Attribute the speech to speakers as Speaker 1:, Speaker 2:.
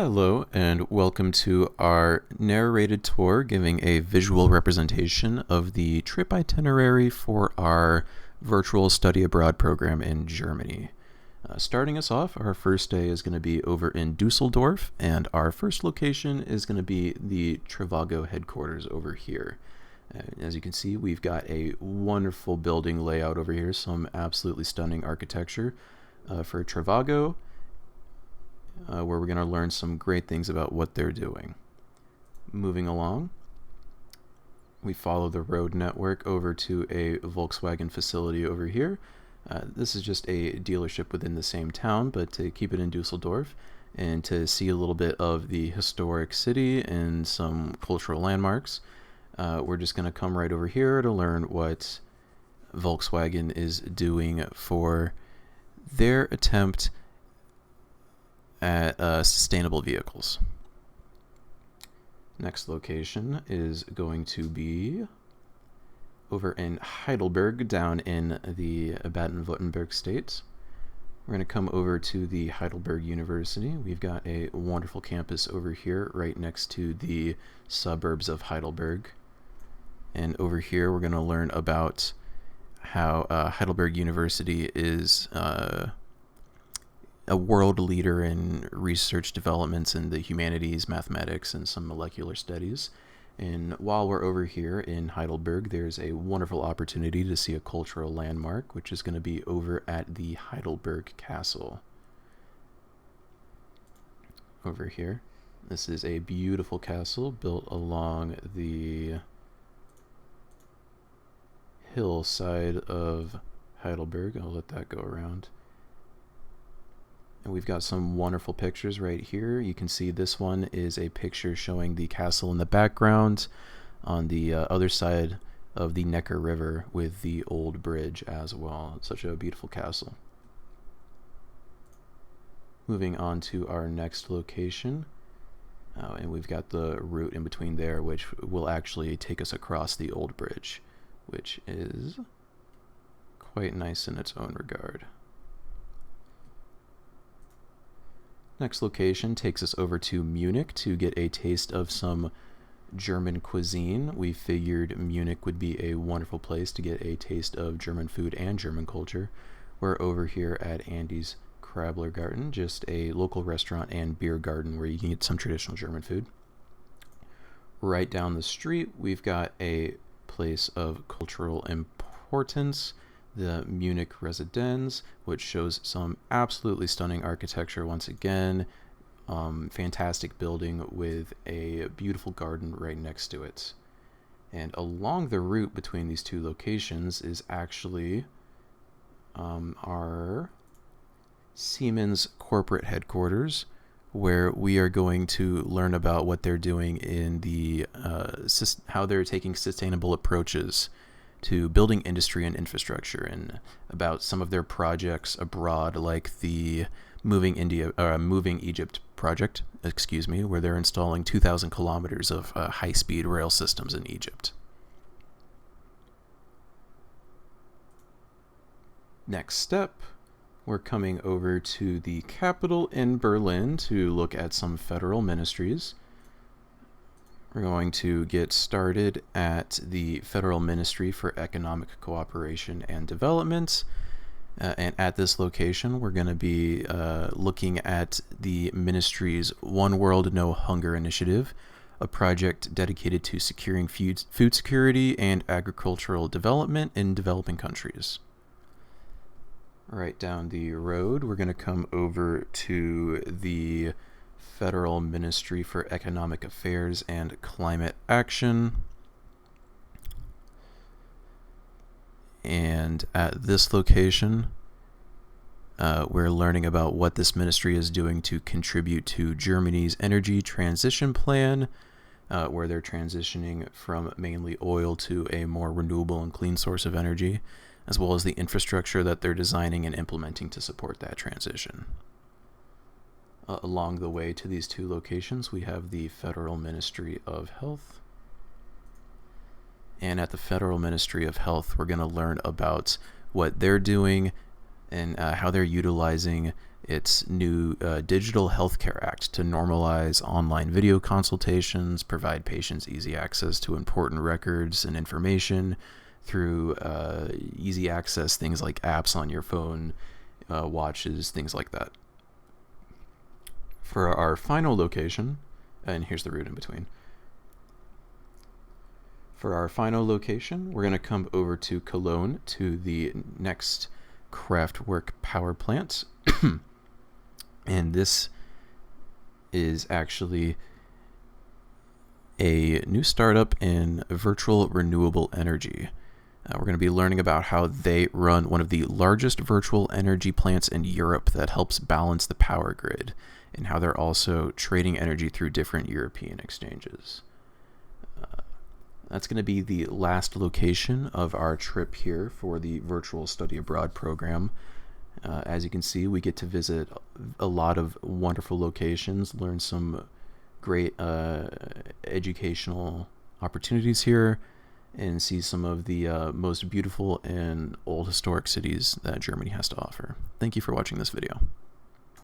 Speaker 1: Hello, and welcome to our narrated tour giving a visual representation of the trip itinerary for our virtual study abroad program in Germany. Starting us off, our first day is going to be over in Dusseldorf, and our first location is going to be the Trivago headquarters over here. As you can see, we've got a wonderful building layout over here, some absolutely stunning architecture for Trivago. Where we're going to learn some great things about what they're doing. Moving along, we follow the road network over to a Volkswagen facility over here. This is just a dealership within the same town, but to keep it in Dusseldorf and to see a little bit of the historic city and some cultural landmarks, we're just going to come right over here to learn what Volkswagen is doing for their attempt at sustainable vehicles. Next location is going to be over in Heidelberg, down in the Baden-Württemberg state. We're going to come over to the Heidelberg University. We've got a wonderful campus over here right next to the suburbs of Heidelberg. And over here we're going to learn about how Heidelberg University is a world leader in research developments in the humanities, mathematics, and some molecular studies. And while we're over here in Heidelberg, there's a wonderful opportunity to see a cultural landmark, which is going to be over at the Heidelberg Castle. Over here, this is a beautiful castle built along the hillside of Heidelberg. I'll let that go around. And we've got some wonderful pictures right here. You can see this one is a picture showing the castle in the background on the other side of the Neckar River with the old bridge as well. It's such a beautiful castle. Moving on to our next location. And we've got the route in between there, which will actually take us across the old bridge, which is quite nice in its own regard. Next location takes us over to Munich to get a taste of some German cuisine. We figured Munich would be a wonderful place to get a taste of German food and German culture. We're over here at Andy's Krablergarten, just a local restaurant and beer garden where you can get some traditional German food. Right down the street, we've got a place of cultural importance, the Munich Residenz, which shows some absolutely stunning architecture once again. Fantastic building with a beautiful garden right next to it. And along the route between these two locations is actually our Siemens corporate headquarters, where we are going to learn about what they're doing in the how they're taking sustainable approaches to building industry and infrastructure, and about some of their projects abroad, like the Moving Egypt project, where they're installing 2,000 kilometers of high-speed rail systems in Egypt. Next step, we're coming over to the capital in Berlin to look at some federal ministries. We're going to get started at the Federal Ministry for Economic Cooperation and Development. And at this location, we're going to be looking at the ministry's One World, No Hunger initiative, a project dedicated to securing food security and agricultural development in developing countries. Right down the road, we're going to come over to the Federal Ministry for Economic Affairs and Climate Action. And at this location, we're learning about what this ministry is doing to contribute to Germany's energy transition plan, where they're transitioning from mainly oil to a more renewable and clean source of energy, as well as the infrastructure that they're designing and implementing to support that transition. Along the way to these two locations, we have the Federal Ministry of Health. And at the Federal Ministry of Health, we're going to learn about what they're doing and how they're utilizing its new Digital Healthcare Act to normalize online video consultations, provide patients easy access to important records and information through easy access things like apps on your phone, watches, things like that. For our final location, and here's the route in between. For our final location, we're going to come over to Cologne to the next Kraftwerk power plant. And this is actually a new startup in virtual renewable energy. We're going to be learning about how they run one of the largest virtual energy plants in Europe that helps balance the power grid, and how they're also trading energy through different European exchanges. That's going to be the last location of our trip here for the virtual study abroad program. As you can see, we get to visit a lot of wonderful locations, learn some great educational opportunities here, and see some of the most beautiful and old historic cities that Germany has to offer. Thank you for watching this video.